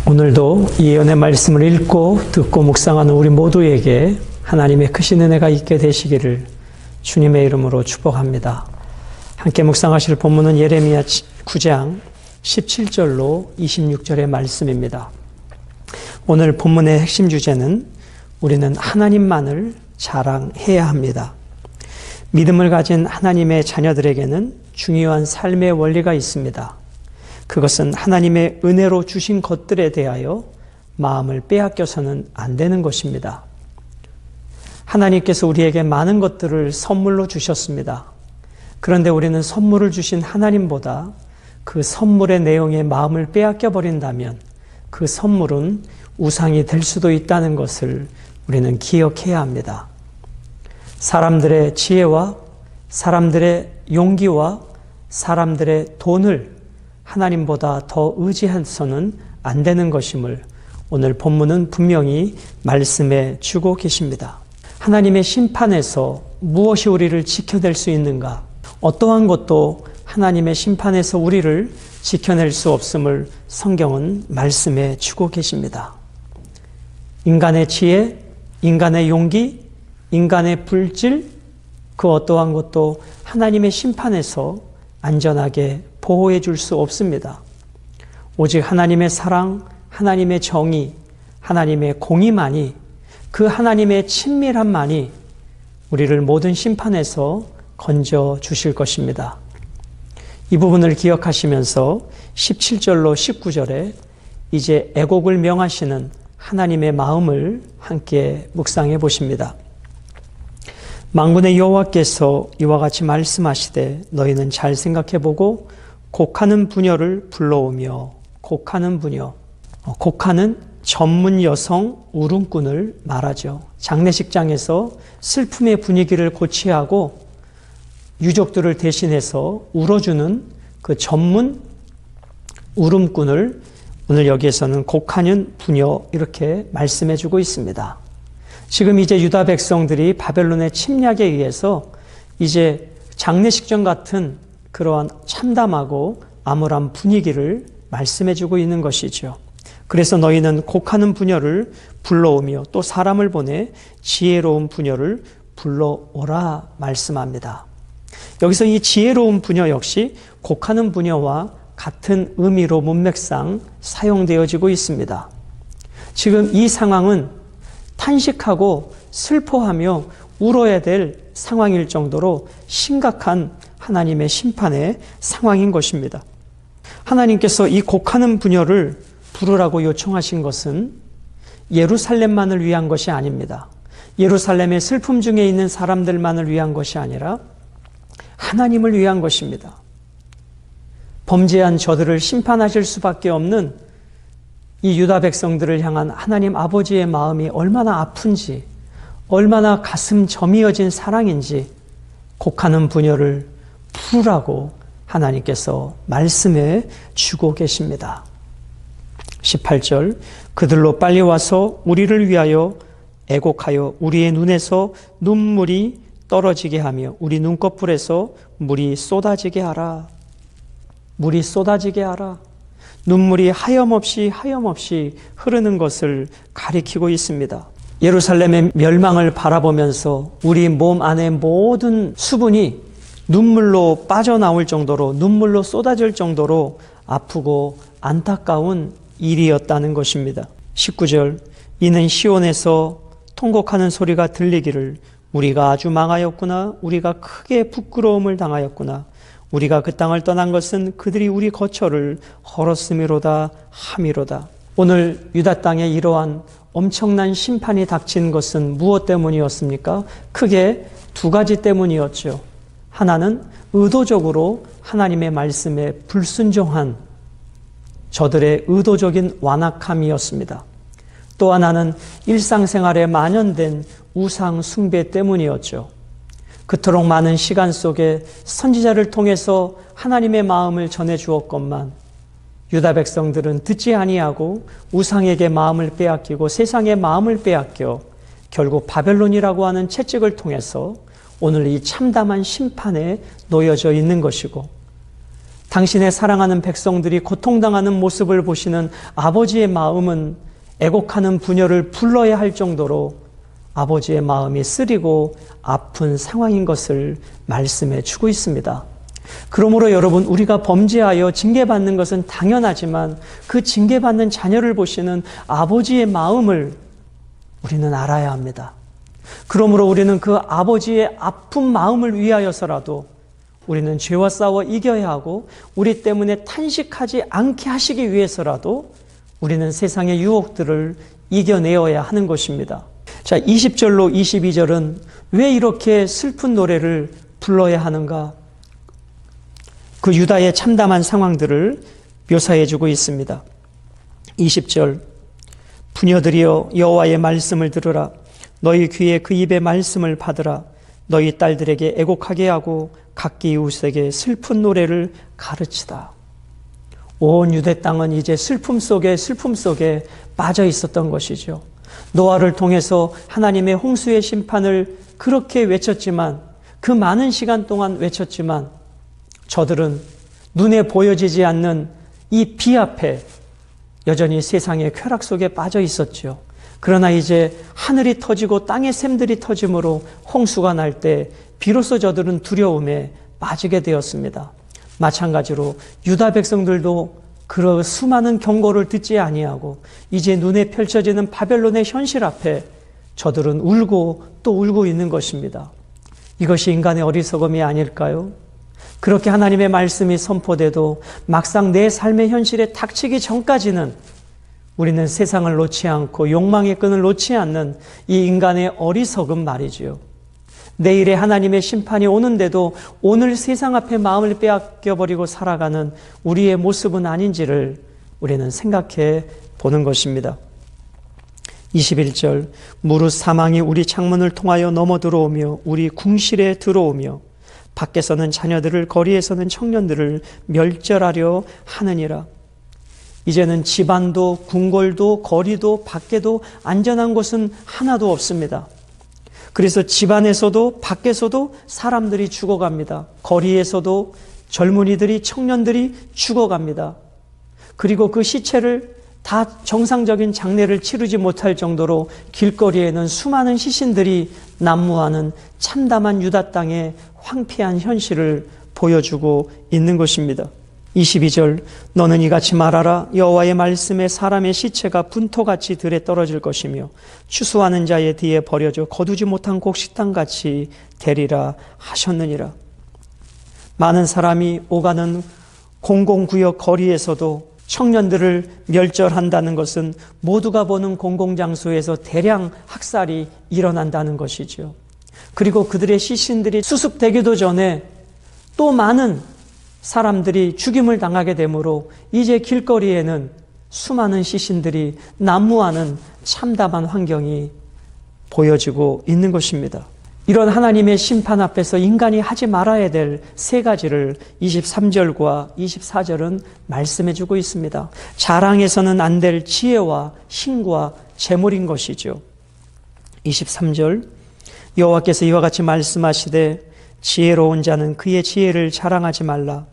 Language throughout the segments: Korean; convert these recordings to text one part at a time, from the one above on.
오늘도 이 예언의 말씀을 읽고 듣고 묵상하는 우리 모두에게 하나님의 크신 은혜가 있게 되시기를 주님의 이름으로 축복합니다. 함께 묵상하실 본문은 예레미야 9장 17절로 26절의 말씀입니다. 오늘 본문의 핵심 주제는 우리는 하나님만을 자랑해야 합니다. 믿음을 가진 하나님의 자녀들에게는 중요한 삶의 원리가 있습니다. 그것은 하나님의 은혜로 주신 것들에 대하여 마음을 빼앗겨서는 안 되는 것입니다. 하나님께서 우리에게 많은 것들을 선물로 주셨습니다. 그런데 우리는 선물을 주신 하나님보다 그 선물의 내용에 마음을 빼앗겨 버린다면 그 선물은 우상이 될 수도 있다는 것을 우리는 기억해야 합니다. 사람들의 지혜와 사람들의 용기와 사람들의 돈을 하나님보다 더 의지해서는 안 되는 것임을 오늘 본문은 분명히 말씀해 주고 계십니다. 하나님의 심판에서 무엇이 우리를 지켜낼 수 있는가? 어떠한 것도 하나님의 심판에서 우리를 지켜낼 수 없음을 성경은 말씀해 주고 계십니다. 인간의 지혜, 인간의 용기, 인간의 불질, 그 어떠한 것도 하나님의 심판에서 안전하게 보호해 줄 수 없습니다. 오직 하나님의 사랑, 하나님의 정의, 하나님의 공의만이, 그 하나님의 친밀함만이 우리를 모든 심판에서 건져 주실 것입니다. 이 부분을 기억하시면서 17절로 19절에 이제 애곡을 명하시는 하나님의 마음을 함께 묵상해 보십니다. 만군의 여호와께서 이와 같이 말씀하시되 너희는 잘 생각해보고 곡하는 부녀를 불러오며. 곡하는 부녀, 곡하는 전문 여성 울음꾼을 말하죠. 장례식장에서 슬픔의 분위기를 고취하고 유족들을 대신해서 울어주는 그 전문 울음꾼을 오늘 여기에서는 곡하는 부녀 이렇게 말씀해주고 있습니다. 지금 이제 유다 백성들이 바벨론의 침략에 의해서 이제 장례식장 같은 그러한 참담하고 암울한 분위기를 말씀해주고 있는 것이죠. 그래서 너희는 곡하는 부녀를 불러오며 또 사람을 보내 지혜로운 부녀를 불러오라 말씀합니다. 여기서 이 지혜로운 부녀 역시 곡하는 부녀와 같은 의미로 문맥상 사용되어지고 있습니다. 지금 이 상황은 탄식하고 슬퍼하며 울어야 될 상황일 정도로 심각한 하나님의 심판의 상황인 것입니다. 하나님께서 이 곡하는 부녀를 부르라고 요청하신 것은 예루살렘만을 위한 것이 아닙니다. 예루살렘의 슬픔 중에 있는 사람들만을 위한 것이 아니라 하나님을 위한 것입니다. 범죄한 저들을 심판하실 수밖에 없는 이 유다 백성들을 향한 하나님 아버지의 마음이 얼마나 아픈지, 얼마나 가슴 저미어진 사랑인지 곡하는 부녀를 부르라고 하나님께서 말씀해 주고 계십니다. 18절 그들로 빨리 와서 우리를 위하여 애곡하여 우리의 눈에서 눈물이 떨어지게 하며 우리 눈꺼풀에서 물이 쏟아지게 하라. 물이 쏟아지게 하라. 눈물이 하염없이 흐르는 것을 가리키고 있습니다. 예루살렘의 멸망을 바라보면서 우리 몸 안에 모든 수분이 눈물로 빠져나올 정도로, 눈물로 쏟아질 정도로 아프고 안타까운 일이었다는 것입니다. 19절 이는 시온에서 통곡하는 소리가 들리기를 우리가 아주 망하였구나. 우리가 크게 부끄러움을 당하였구나. 우리가 그 땅을 떠난 것은 그들이 우리 거처를 헐었음이로다 함이로다. 오늘 유다 땅에 이러한 엄청난 심판이 닥친 것은 무엇 때문이었습니까? 크게 두 가지 때문이었죠. 하나는 의도적으로 하나님의 말씀에 불순종한 저들의 의도적인 완악함이었습니다. 또 하나는 일상생활에 만연된 우상 숭배 때문이었죠. 그토록 많은 시간 속에 선지자를 통해서 하나님의 마음을 전해 주었건만 유다 백성들은 듣지 아니하고 우상에게 마음을 빼앗기고 세상의 마음을 빼앗겨 결국 바벨론이라고 하는 채찍을 통해서 오늘 이 참담한 심판에 놓여져 있는 것이고 당신의 사랑하는 백성들이 고통당하는 모습을 보시는 아버지의 마음은 애곡하는 부녀를 불러야 할 정도로 아버지의 마음이 쓰리고 아픈 상황인 것을 말씀해 주고 있습니다. 그러므로 여러분, 우리가 범죄하여 징계받는 것은 당연하지만 그 징계받는 자녀를 보시는 아버지의 마음을 우리는 알아야 합니다. 그러므로 우리는 그 아버지의 아픈 마음을 위하여서라도 우리는 죄와 싸워 이겨야 하고, 우리 때문에 탄식하지 않게 하시기 위해서라도 우리는 세상의 유혹들을 이겨내어야 하는 것입니다. 자, 20절로 22절은 왜 이렇게 슬픈 노래를 불러야 하는가? 그 유다의 참담한 상황들을 묘사해 주고 있습니다. 20절, 부녀들이여 여호와의 말씀을 들으라. 너희 귀에 그 입의 말씀을 받으라. 너희 딸들에게 애곡하게 하고 각기 이웃에게 슬픈 노래를 가르치다. 온 유대 땅은 이제 슬픔 속에 빠져 있었던 것이죠. 노아를 통해서 하나님의 홍수의 심판을 그렇게 외쳤지만, 그 많은 시간 동안 외쳤지만 저들은 눈에 보여지지 않는 이 비 앞에 여전히 세상의 쾌락 속에 빠져 있었죠. 그러나 이제 하늘이 터지고 땅의 샘들이 터짐으로 홍수가 날 때 비로소 저들은 두려움에 빠지게 되었습니다. 마찬가지로 유다 백성들도 그 수많은 경고를 듣지 아니하고 이제 눈에 펼쳐지는 바벨론의 현실 앞에 저들은 울고 또 울고 있는 것입니다. 이것이 인간의 어리석음이 아닐까요? 그렇게 하나님의 말씀이 선포돼도 막상 내 삶의 현실에 닥치기 전까지는 우리는 세상을 놓지 않고 욕망의 끈을 놓지 않는 이 인간의 어리석음 말이지요. 내일에 하나님의 심판이 오는데도 오늘 세상 앞에 마음을 빼앗겨버리고 살아가는 우리의 모습은 아닌지를 우리는 생각해 보는 것입니다. 21절, 무릇 사망이 우리 창문을 통하여 넘어 들어오며 우리 궁실에 들어오며 밖에서는 자녀들을, 거리에서는 청년들을 멸절하려 하느니라. 이제는 집안도 궁궐도 거리도 밖에도 안전한 곳은 하나도 없습니다. 그래서 집안에서도 밖에서도 사람들이 죽어갑니다. 거리에서도 젊은이들이, 청년들이 죽어갑니다. 그리고 그 시체를 다 정상적인 장례를 치르지 못할 정도로 길거리에는 수많은 시신들이 난무하는 참담한 유다 땅의 황폐한 현실을 보여주고 있는 것입니다. 22절, 너는 이같이 말하라. 여호와의 말씀에 사람의 시체가 분토같이 들에 떨어질 것이며 추수하는 자의 뒤에 버려져 거두지 못한 곡식당같이 되리라 하셨느니라. 많은 사람이 오가는 공공구역 거리에서도 청년들을 멸절한다는 것은 모두가 보는 공공장소에서 대량 학살이 일어난다는 것이죠. 그리고 그들의 시신들이 수습되기도 전에 또 많은 사람들이 죽임을 당하게 되므로 이제 길거리에는 수많은 시신들이 난무하는 참담한 환경이 보여지고 있는 것입니다. 이런 하나님의 심판 앞에서 인간이 하지 말아야 될 세 가지를 23절과 24절은 말씀해 주고 있습니다. 자랑해서는 안 될 지혜와 힘과 재물인 것이죠. 23절, 여호와께서 이와 같이 말씀하시되 지혜로운 자는 그의 지혜를 자랑하지 말라.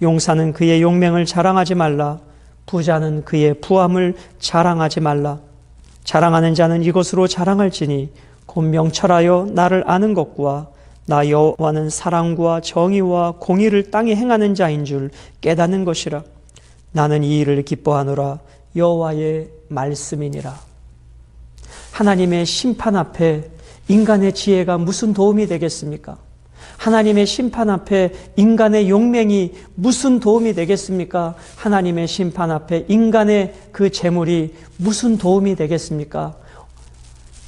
용사는 그의 용맹을 자랑하지 말라. 부자는 그의 부함을 자랑하지 말라. 자랑하는 자는 이것으로 자랑할지니 곧 명철하여 나를 아는 것과 나 여호와는 사랑과 정의와 공의를 땅에 행하는 자인 줄 깨닫는 것이라. 나는 이 일을 기뻐하노라. 여호와의 말씀이니라. 하나님의 심판 앞에 인간의 지혜가 무슨 도움이 되겠습니까? 하나님의 심판 앞에 인간의 용맹이 무슨 도움이 되겠습니까? 하나님의 심판 앞에 인간의 그 재물이 무슨 도움이 되겠습니까?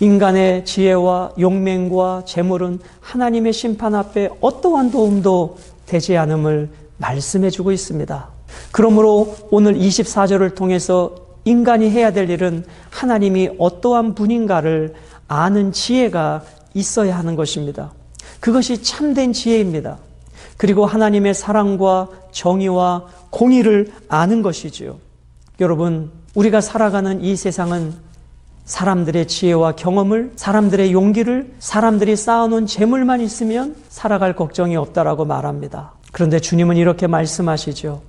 인간의 지혜와 용맹과 재물은 하나님의 심판 앞에 어떠한 도움도 되지 않음을 말씀해 주고 있습니다. 그러므로 오늘 24절을 통해서 인간이 해야 될 일은 하나님이 어떠한 분인가를 아는 지혜가 있어야 하는 것입니다. 그것이 참된 지혜입니다. 그리고 하나님의 사랑과 정의와 공의를 아는 것이지요. 여러분, 우리가 살아가는 이 세상은 사람들의 지혜와 경험을, 사람들의 용기를, 사람들이 쌓아놓은 재물만 있으면 살아갈 걱정이 없다라고 말합니다. 그런데 주님은 이렇게 말씀하시죠.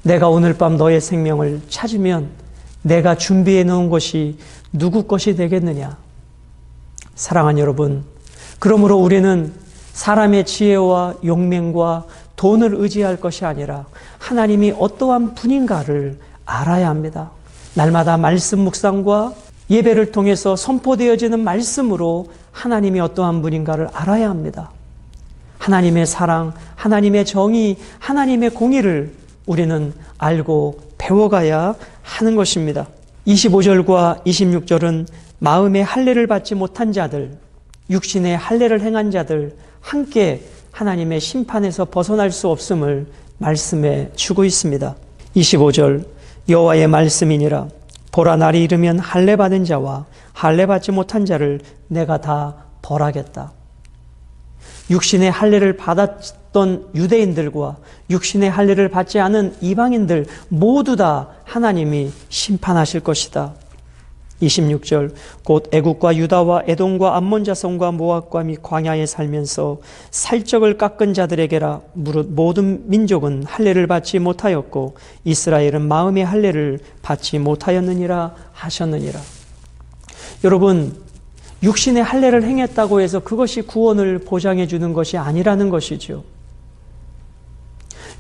내가 오늘 밤 너의 생명을 찾으면 내가 준비해 놓은 것이 누구 것이 되겠느냐. 사랑하는 여러분, 그러므로 우리는 사람의 지혜와 용맹과 돈을 의지할 것이 아니라 하나님이 어떠한 분인가를 알아야 합니다. 날마다 말씀 묵상과 예배를 통해서 선포되어지는 말씀으로 하나님이 어떠한 분인가를 알아야 합니다. 하나님의 사랑, 하나님의 정의, 하나님의 공의를 우리는 알고 배워가야 하는 것입니다. 25절과 26절은 마음의 할례를 받지 못한 자들, 육신의 할례를 행한 자들 함께 하나님의 심판에서 벗어날 수 없음을 말씀해 주고 있습니다. 25절 여호와의 말씀이니라. 보라, 날이 이르면 할례 받은 자와 할례 받지 못한 자를 내가 다 벌하겠다. 육신의 할례를 받았던 유대인들과 육신의 할례를 받지 않은 이방인들 모두 다 하나님이 심판하실 것이다. 26절 곧 애국과 유다와 에돔과 암몬 자손과 모압과 및 광야에 살면서 살적을 깎은 자들에게라. 무릇 모든 민족은 할례를 받지 못하였고 이스라엘은 마음의 할례를 받지 못하였느니라 하셨느니라. 여러분, 육신의 할례를 행했다고 해서 그것이 구원을 보장해 주는 것이 아니라는 것이죠.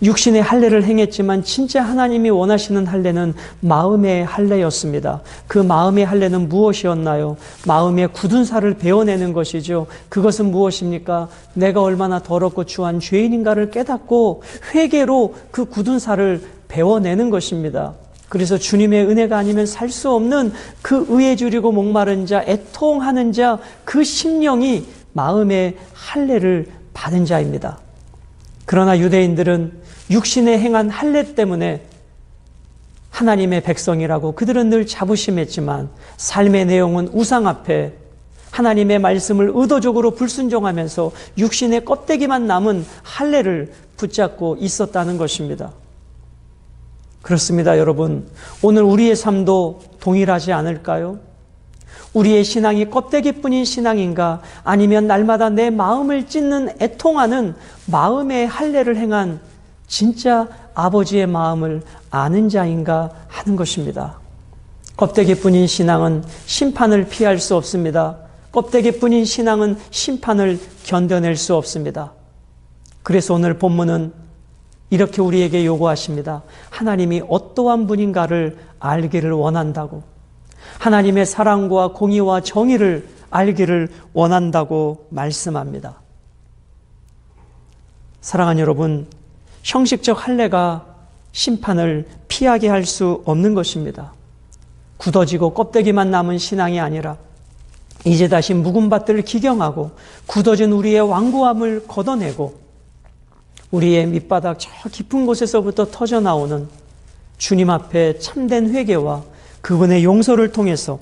육신의 할례를 행했지만 진짜 하나님이 원하시는 할례는 마음의 할례였습니다. 그 마음의 할례는 무엇이었나요? 마음의 굳은 살을 베어내는 것이죠. 그것은 무엇입니까? 내가 얼마나 더럽고 추한 죄인인가를 깨닫고 회개로 그 굳은 살을 베어내는 것입니다. 그래서 주님의 은혜가 아니면 살 수 없는 그 의에 줄이고 목마른 자, 애통하는 자, 그 심령이 마음의 할례를 받은 자입니다. 그러나 유대인들은 육신에 행한 할례 때문에 하나님의 백성이라고 그들은 늘 자부심했지만 삶의 내용은 우상 앞에 하나님의 말씀을 의도적으로 불순종하면서 육신의 껍데기만 남은 할례를 붙잡고 있었다는 것입니다. 그렇습니다, 여러분. 오늘 우리의 삶도 동일하지 않을까요? 우리의 신앙이 껍데기뿐인 신앙인가? 아니면 날마다 내 마음을 찢는 애통하는 마음의 할례를 행한 진짜 아버지의 마음을 아는 자인가 하는 것입니다. 껍데기뿐인 신앙은 심판을 피할 수 없습니다. 껍데기뿐인 신앙은 심판을 견뎌낼 수 없습니다. 그래서 오늘 본문은 이렇게 우리에게 요구하십니다. 하나님이 어떠한 분인가를 알기를 원한다고, 하나님의 사랑과 공의와 정의를 알기를 원한다고 말씀합니다. 사랑하는 여러분, 형식적 할례가 심판을 피하게 할 수 없는 것입니다. 굳어지고 껍데기만 남은 신앙이 아니라 이제 다시 묵은 밭들을 기경하고 굳어진 우리의 완고함을 걷어내고 우리의 밑바닥 저 깊은 곳에서부터 터져나오는 주님 앞에 참된 회개와 그분의 용서를 통해서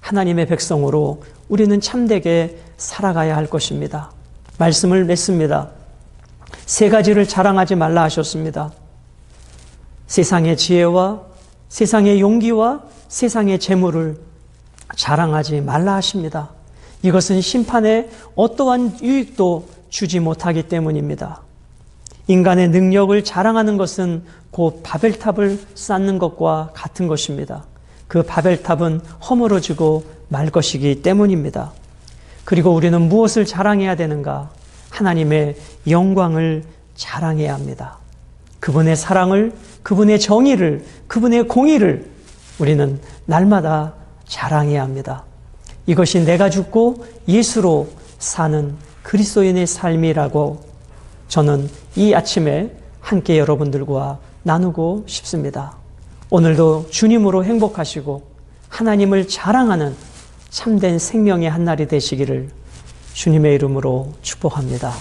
하나님의 백성으로 우리는 참되게 살아가야 할 것입니다. 말씀을 맺습니다. 세 가지를 자랑하지 말라 하셨습니다. 세상의 지혜와 세상의 용기와 세상의 재물을 자랑하지 말라 하십니다. 이것은 심판에 어떠한 유익도 주지 못하기 때문입니다. 인간의 능력을 자랑하는 것은 곧 바벨탑을 쌓는 것과 같은 것입니다. 그 바벨탑은 허물어지고 말 것이기 때문입니다. 그리고 우리는 무엇을 자랑해야 되는가? 하나님의 영광을 자랑해야 합니다. 그분의 사랑을, 그분의 정의를, 그분의 공의를 우리는 날마다 자랑해야 합니다. 이것이 내가 죽고 예수로 사는 그리스도인의 삶이라고 저는 이 아침에 함께 여러분들과 나누고 싶습니다. 오늘도 주님으로 행복하시고 하나님을 자랑하는 참된 생명의 한날이 되시기를 주님의 이름으로 축복합니다.